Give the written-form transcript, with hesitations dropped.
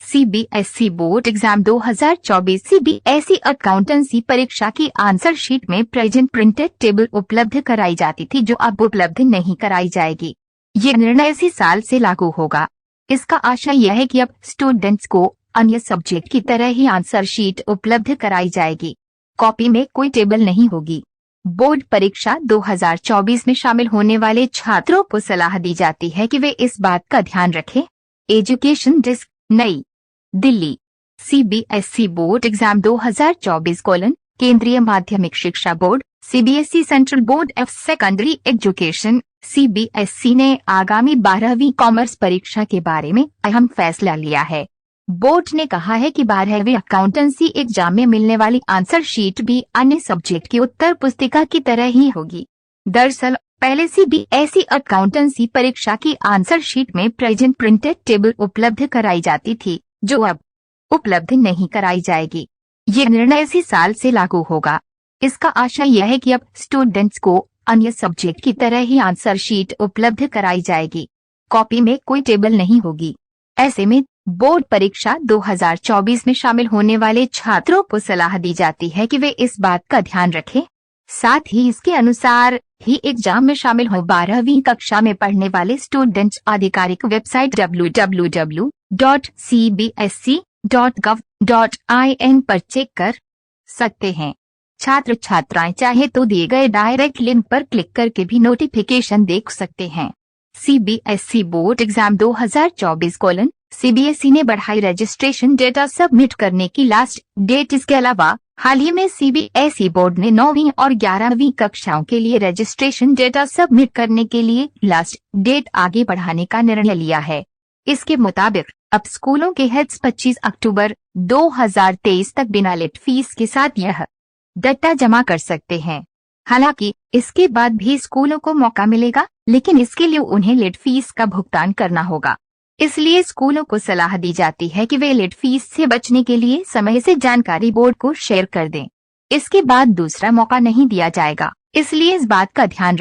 CBSE board exam 2024 CBSE accountancy परीक्षा की answer sheet में प्रेजेंट प्रिंटेड टेबल उपलब्ध कराई जाती थी, जो अब उपलब्ध नहीं कराई जाएगी। ये निर्णय इसी साल से लागू होगा। इसका आशय यह है कि अब स्टूडेंट्स को अन्य सब्जेक्ट की तरह ही आंसर शीट उपलब्ध कराई जाएगी। कॉपी में कोई टेबल नहीं होगी। बोर्ड परीक्षा 2024 में शामिल होने वाले छात्रों को सलाह दी जाती है कि वे इस बात का ध्यान रखें। एजुकेशन डेस्क, नई दिल्ली। सीबीएसई बोर्ड एग्जाम 2024 केंद्रीय माध्यमिक शिक्षा board CBSE central board of secondary education CBSE ने आगामी 12वीं कॉमर्स परीक्षा के बारे में अहम फैसला लिया है। बोर्ड ने कहा है कि 12वीं अकाउंटेंसी एग्जाम में मिलने वाली आंसर शीट भी अन्य सब्जेक्ट की उत्तर पुस्तिका की तरह ही होगी। दरअसल पहले सीबीएसई अकाउंटेंसी परीक्षा की आंसर शीट में प्रेजेंट प्रिंटेड टेबल उपलब्ध कराई जाती थी, जो अब उपलब्ध नहीं कराई जाएगी। ये निर्णय इसी साल से लागू होगा। इसका आशय यह है कि अब स्टूडेंट्स को अन्य सब्जेक्ट की तरह ही आंसर शीट उपलब्ध कराई जाएगी। कॉपी में कोई टेबल नहीं होगी। ऐसे में बोर्ड परीक्षा 2024 में शामिल होने वाले छात्रों को सलाह दी जाती है कि वे इस बात का ध्यान रखें। साथ ही इसके अनुसार ही एग्जाम में शामिल हो 12वीं कक्षा में पढ़ने वाले स्टूडेंट्स आधिकारिक वेबसाइट www.cbsc.gov.in पर चेक कर सकते हैं। छात्र छात्राएं चाहे तो दिए गए डायरेक्ट लिंक पर क्लिक करके भी नोटिफिकेशन देख सकते हैं। सीबीएसई बोर्ड एग्जाम 2024 सीबीएसई ने बढ़ाई रजिस्ट्रेशन डेटा सबमिट करने की लास्ट डेट। इसके अलावा हाल ही में सीबीएसई बोर्ड ने 9वीं और 11वीं कक्षाओं के लिए रजिस्ट्रेशन डेटा सबमिट करने के लिए लास्ट डेट आगे बढ़ाने का निर्णय लिया है। इसके मुताबिक अब स्कूलों के हेड्स 25 अक्टूबर 2023 तक बिना लेट फीस के साथ यह डेटा जमा कर सकते हैं। हालांकि इसके बाद भी स्कूलों को मौका मिलेगा, लेकिन इसके लिए उन्हें लेट फीस का भुगतान करना होगा। इसलिए स्कूलों को सलाह दी जाती है कि वे लेट फीस से बचने के लिए समय से जानकारी बोर्ड को शेयर कर दें। इसके बाद दूसरा मौका नहीं दिया जाएगा, इसलिए इस बात का ध्यान